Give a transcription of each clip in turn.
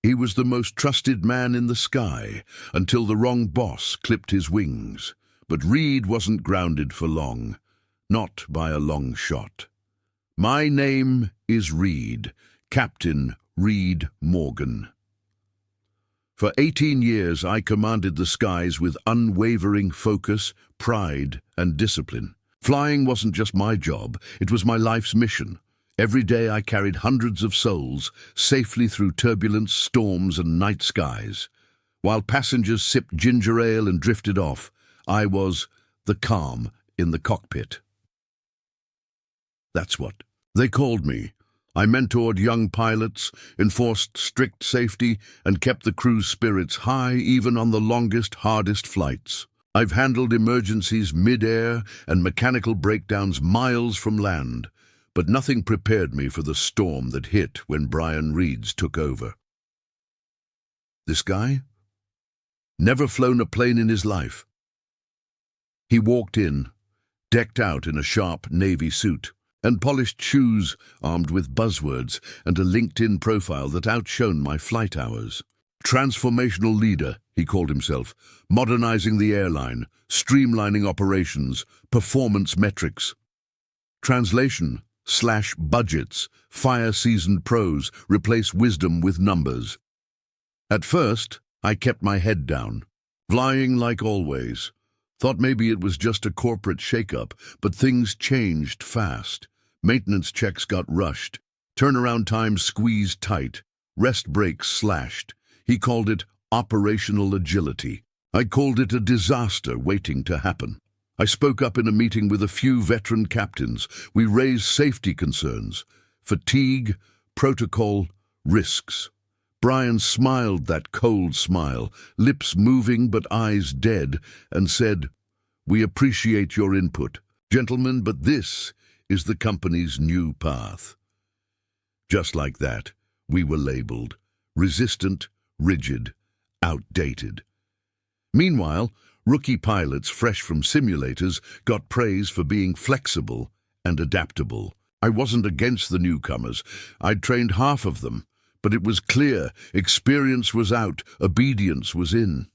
He was the most trusted man in the sky until the wrong boss clipped his wings. But Reed wasn't grounded for long, not by a long shot. My name is Reed, Captain Reed Morgan. For 18 years I commanded the skies with unwavering focus, pride, and discipline. Flying wasn't just my job, it was my life's mission. Every day I carried hundreds of souls safely through turbulence, storms, and night skies. While passengers sipped ginger ale and drifted off, I was the calm in the cockpit. That's what they called me. I mentored young pilots, enforced strict safety, and kept the crew's spirits high even on the longest, hardest flights. I've handled emergencies mid-air and mechanical breakdowns miles from land, but nothing prepared me for the storm that hit when Bryan Reeds took over. This guy? Never flown a plane in his life. He walked in, decked out in a sharp navy suit, and polished shoes armed with buzzwords and a LinkedIn profile that outshone my flight hours. Transformational leader, he called himself, modernizing the airline, streamlining operations, performance metrics. Translation: slash budgets, fire seasoned pros, replace wisdom with numbers. At first, I kept my head down, flying like always. Thought maybe it was just a corporate shakeup, but things changed fast. Maintenance checks got rushed, turnaround times squeezed tight, rest breaks slashed. He called it operational agility. I called it a disaster waiting to happen. I spoke up in a meeting with a few veteran captains. We raised safety concerns, fatigue, protocol, risks. Bryan smiled that cold smile, lips moving but eyes dead, and said, "We appreciate your input, gentlemen, but this is the company's new path." Just like that, we were labeled resistant, rigid, outdated. Meanwhile, rookie pilots fresh from simulators got praise for being flexible and adaptable. I wasn't against the newcomers. I'd trained half of them. But it was clear, experience was out, obedience was in.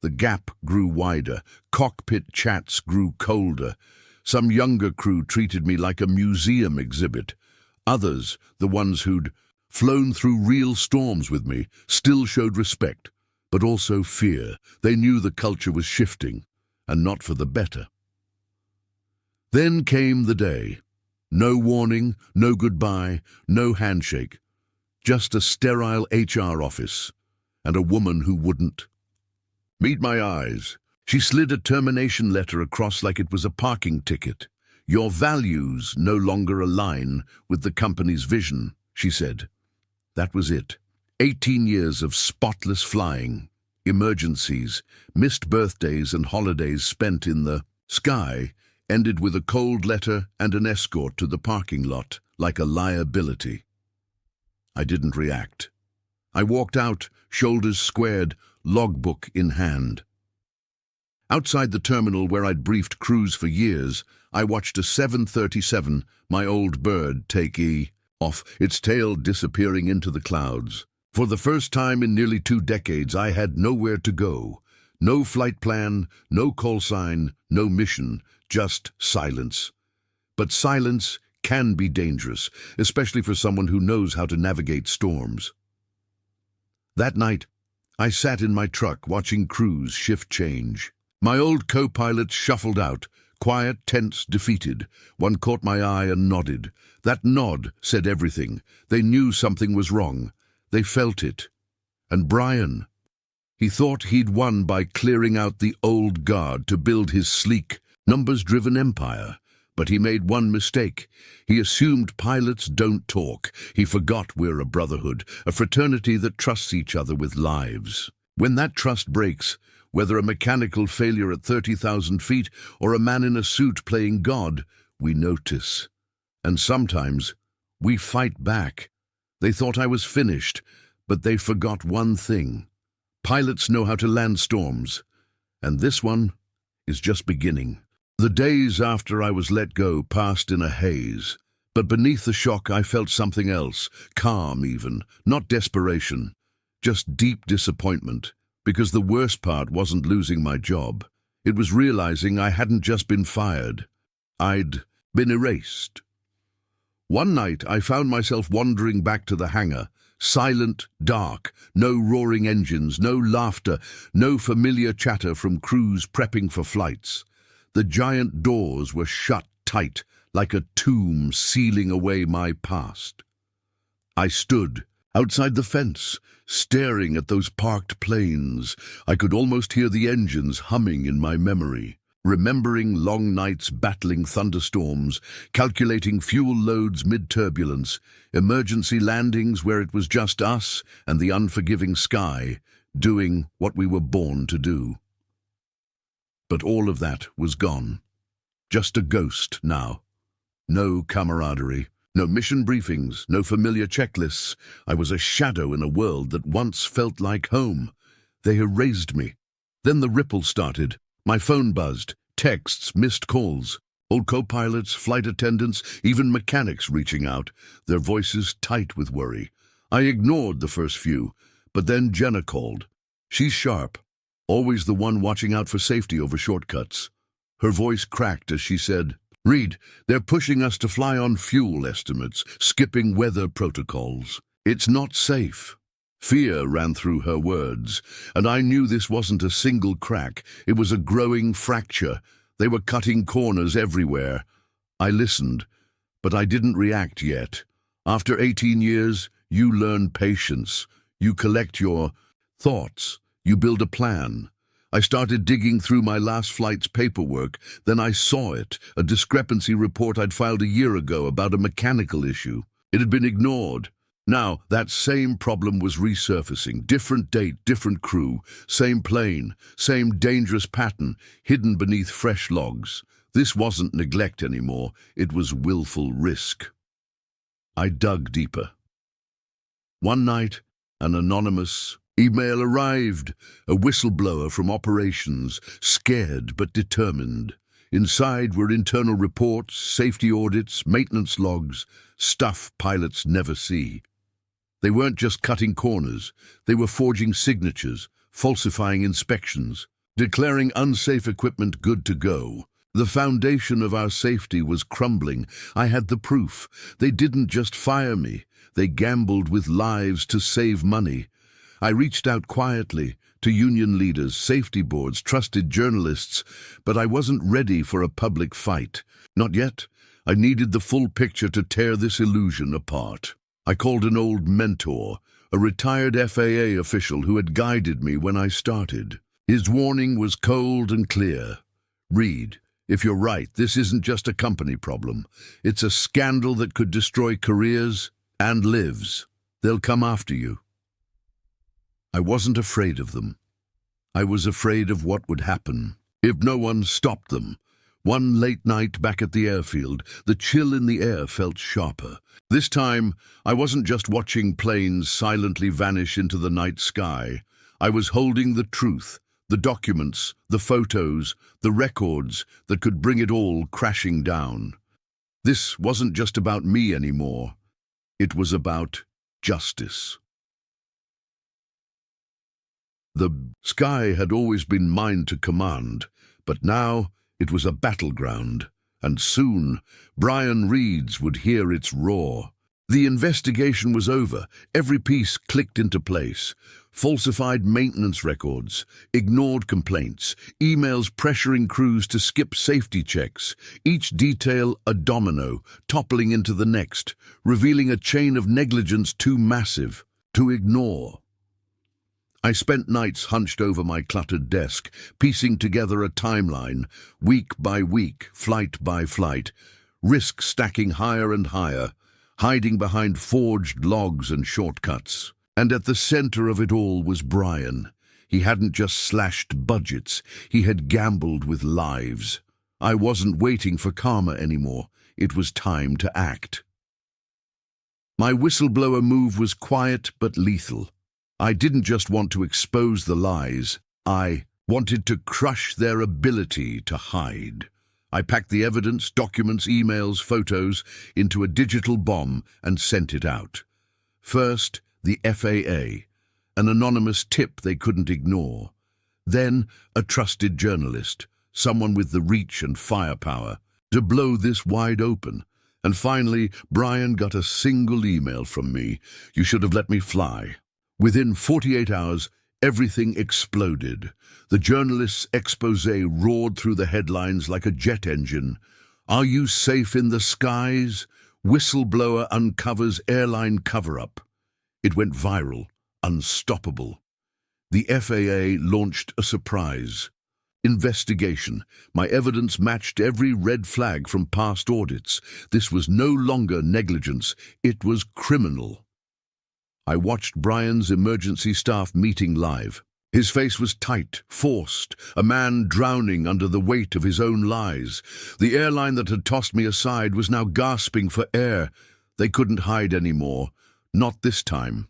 The gap grew wider, cockpit chats grew colder. Some younger crew treated me like a museum exhibit. Others, the ones who'd flown through real storms with me, still showed respect, but also fear. They knew the culture was shifting, and not for the better. Then came the day. No warning, no goodbye, no handshake. Just a sterile HR office, and a woman who wouldn't. Meet my eyes. She slid a termination letter across like it was a parking ticket. Your values no longer align with the company's vision, she said. That was it. 18 years of spotless flying, emergencies, missed birthdays and holidays spent in the sky ended with a cold letter and an escort to the parking lot like a liability. I didn't react. I walked out, shoulders squared, logbook in hand. Outside the terminal where I'd briefed crews for years, I watched a 737, my old bird, take off, its tail disappearing into the clouds. For the first time in nearly 2 decades, I had nowhere to go. No flight plan, no call sign, no mission, just silence. But silence can be dangerous, especially for someone who knows how to navigate storms. That night, I sat in my truck watching crews shift change. My old co-pilots shuffled out, quiet, tense, defeated. One caught my eye and nodded. That nod said everything. They knew something was wrong. They felt it. And Bryan, he thought he'd won by clearing out the old guard to build his sleek, numbers-driven empire. But he made one mistake. He assumed pilots don't talk. He forgot we're a brotherhood, a fraternity that trusts each other with lives. When that trust breaks, whether a mechanical failure at 30,000 feet or a man in a suit playing God, we notice. And sometimes we fight back. They thought I was finished, but they forgot one thing. Pilots know how to land storms, and this one is just beginning. The days after I was let go passed in a haze, but beneath the shock I felt something else, calm even, not desperation, just deep disappointment, because the worst part wasn't losing my job. It was realizing I hadn't just been fired. I'd been erased. One night, I found myself wandering back to the hangar, silent, dark, no roaring engines, no laughter, no familiar chatter from crews prepping for flights. The giant doors were shut tight, like a tomb sealing away my past. I stood outside the fence, staring at those parked planes. I could almost hear the engines humming in my memory, remembering long nights battling thunderstorms, calculating fuel loads mid-turbulence, emergency landings where it was just us and the unforgiving sky, doing what we were born to do. But all of that was gone. Just a ghost now. No camaraderie, no mission briefings, no familiar checklists. I was a shadow in a world that once felt like home. They erased me. Then the ripple started. My phone buzzed, texts, missed calls. Old co-pilots, flight attendants, even mechanics reaching out, their voices tight with worry. I ignored the first few, but then Jenna called. She's sharp, always the one watching out for safety over shortcuts. Her voice cracked as she said, "Reed, they're pushing us to fly on fuel estimates, skipping weather protocols. It's not safe." Fear ran through her words, and I knew this wasn't a single crack. It was a growing fracture. They were cutting corners everywhere. I listened, but I didn't react yet. After 18 years, you learn patience. You collect your thoughts. You build a plan. I started digging through my last flight's paperwork. Then I saw it, a discrepancy report I'd filed a year ago about a mechanical issue. It had been ignored. Now, that same problem was resurfacing. Different date, different crew, same plane, same dangerous pattern, hidden beneath fresh logs. This wasn't neglect anymore. It was willful risk. I dug deeper. One night, an anonymous email arrived, a whistleblower from operations, scared but determined. Inside were internal reports, safety audits, maintenance logs, stuff pilots never see. They weren't just cutting corners, they were forging signatures, falsifying inspections, declaring unsafe equipment good to go. The foundation of our safety was crumbling. I had the proof. They didn't just fire me, they gambled with lives to save money. I reached out quietly to union leaders, safety boards, trusted journalists, but I wasn't ready for a public fight. Not yet. I needed the full picture to tear this illusion apart. I called an old mentor, a retired FAA official who had guided me when I started. His warning was cold and clear. "Reed, if you're right, this isn't just a company problem. It's a scandal that could destroy careers and lives. They'll come after you." I wasn't afraid of them. I was afraid of what would happen if no one stopped them. One late night back at the airfield, the chill in the air felt sharper. This time, I wasn't just watching planes silently vanish into the night sky. I was holding the truth, the documents, the photos, the records that could bring it all crashing down. This wasn't just about me anymore. It was about justice. The sky had always been mine to command, but now it was a battleground, and soon Bryan Reed's would hear its roar. The investigation was over. Every piece clicked into place. Falsified maintenance records, ignored complaints, emails pressuring crews to skip safety checks, each detail a domino, toppling into the next, revealing a chain of negligence too massive to ignore. I spent nights hunched over my cluttered desk, piecing together a timeline, week by week, flight by flight, risk stacking higher and higher, hiding behind forged logs and shortcuts. And at the center of it all was Bryan. He hadn't just slashed budgets, he had gambled with lives. I wasn't waiting for karma anymore. It was time to act. My whistleblower move was quiet but lethal. I didn't just want to expose the lies, I wanted to crush their ability to hide. I packed the evidence, documents, emails, photos into a digital bomb and sent it out. First, the FAA, an anonymous tip they couldn't ignore. Then a trusted journalist, someone with the reach and firepower to blow this wide open. And finally, Bryan got a single email from me. "You should have let me fly." Within 48 hours, everything exploded. The journalist's expose roared through the headlines like a jet engine. "Are you safe in the skies? Whistleblower uncovers airline cover-up." It went viral, unstoppable. The FAA launched a surprise investigation. My evidence matched every red flag from past audits. This was no longer negligence, it was criminal. I watched Bryan's emergency staff meeting live. His face was tight, forced, a man drowning under the weight of his own lies. The airline that had tossed me aside was now gasping for air. They couldn't hide anymore, not this time.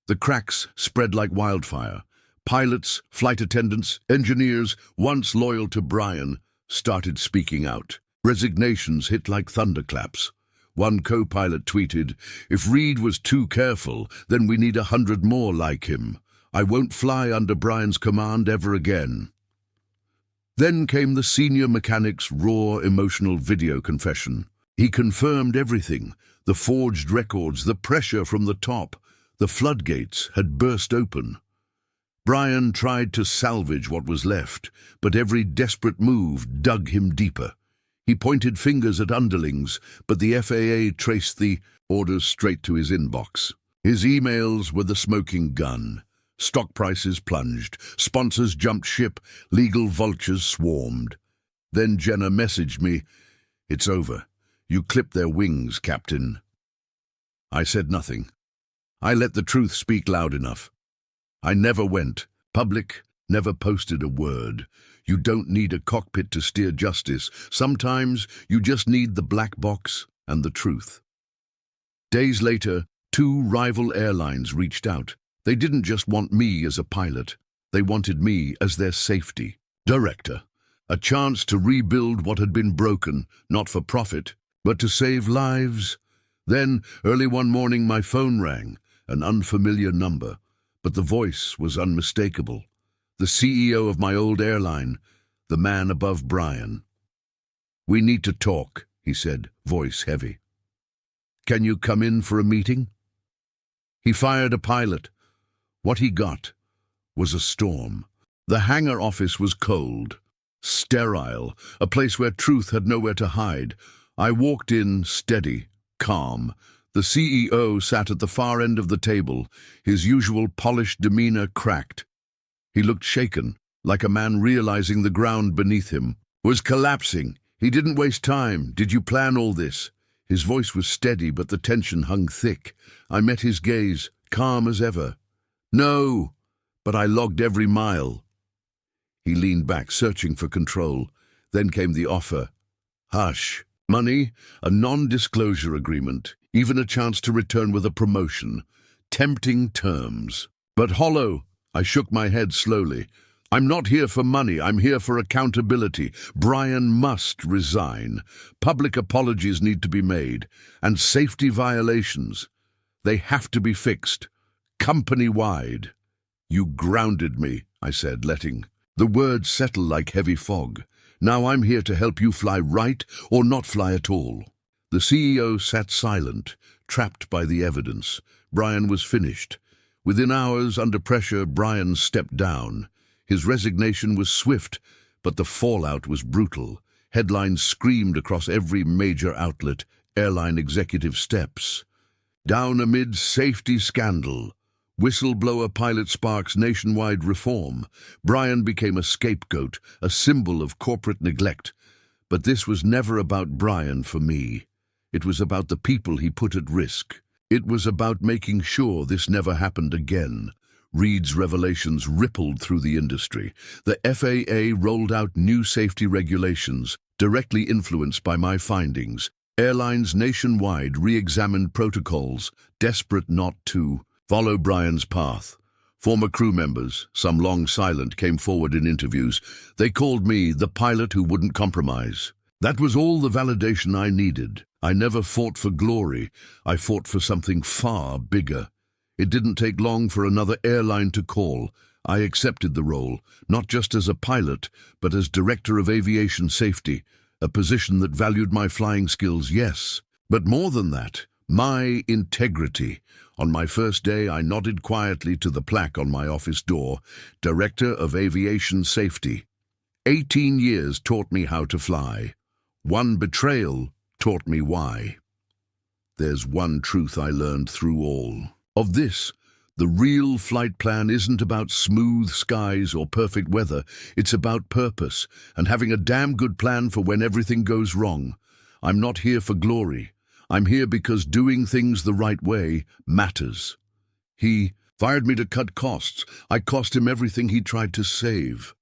The cracks spread like wildfire. Pilots, flight attendants, engineers, once loyal to Bryan, started speaking out. Resignations hit like thunderclaps. One co-pilot tweeted, "If Reed was too careful, then we need 100 more like him. I won't fly under Bryan's command ever again." Then came the senior mechanic's raw, emotional video confession. He confirmed everything, the forged records, the pressure from the top. The floodgates had burst open. Bryan tried to salvage what was left, but every desperate move dug him deeper. He pointed fingers at underlings, but the FAA traced the orders straight to his inbox. His emails were the smoking gun. Stock prices plunged, sponsors jumped ship, legal vultures swarmed. Then Jenna messaged me, "It's over. You clipped their wings, Captain." I said nothing. I let the truth speak loud enough. I never went public, never posted a word. You don't need a cockpit to steer justice. Sometimes you just need the black box and the truth. Days later, 2 rival airlines reached out. They didn't just want me as a pilot. They wanted me as their safety director. A chance to rebuild what had been broken, not for profit, but to save lives. Then, early one morning, my phone rang, an unfamiliar number. But the voice was unmistakable. The CEO of my old airline, the man above Bryan. "We need to talk," he said, voice heavy. "Can you come in for a meeting?" He fired a pilot. What he got was a storm. The hangar office was cold, sterile, a place where truth had nowhere to hide. I walked in, steady, calm. The CEO sat at the far end of the table, his usual polished demeanor cracked. He looked shaken, like a man realizing the ground beneath him was collapsing. He didn't waste time. "Did you plan all this?" His voice was steady, but the tension hung thick. I met his gaze, calm as ever. "No, but I logged every mile." He leaned back, searching for control. Then came the offer. Hush. Money, a non-disclosure agreement, even a chance to return with a promotion. Tempting terms. But hollow. I shook my head slowly. "I'm not here for money, I'm here for accountability. Bryan must resign. Public apologies need to be made. And safety violations. They have to be fixed. Company-wide." "You grounded me," I said, letting the words settle like heavy fog. "Now I'm here to help you fly right or not fly at all." The CEO sat silent, trapped by the evidence. Bryan was finished. Within hours, under pressure, Bryan stepped down. His resignation was swift, but the fallout was brutal. Headlines screamed across every major outlet. Airline executive steps down amid safety scandal. Whistleblower pilot sparks nationwide reform. Bryan became a scapegoat, a symbol of corporate neglect. But this was never about Bryan for me. It was about the people he put at risk. It was about making sure this never happened again. Reed's revelations rippled through the industry. The FAA rolled out new safety regulations, directly influenced by my findings. Airlines nationwide re-examined protocols, desperate not to follow Bryan's path. Former crew members, some long silent, came forward in interviews. They called me the pilot who wouldn't compromise. That was all the validation I needed. I never fought for glory. I fought for something far bigger. It didn't take long for another airline to call. I accepted the role, not just as a pilot, but as Director of Aviation Safety, a position that valued my flying skills, yes, but more than that, my integrity. On my first day, I nodded quietly to the plaque on my office door, Director of Aviation Safety. 18 years taught me how to fly. One betrayal taught me why. There's one truth I learned through all of this. The real flight plan isn't about smooth skies or perfect weather. It's about purpose and having a damn good plan for when everything goes wrong. I'm not here for glory. I'm here because doing things the right way matters. He fired me to cut costs. I cost him everything he tried to save.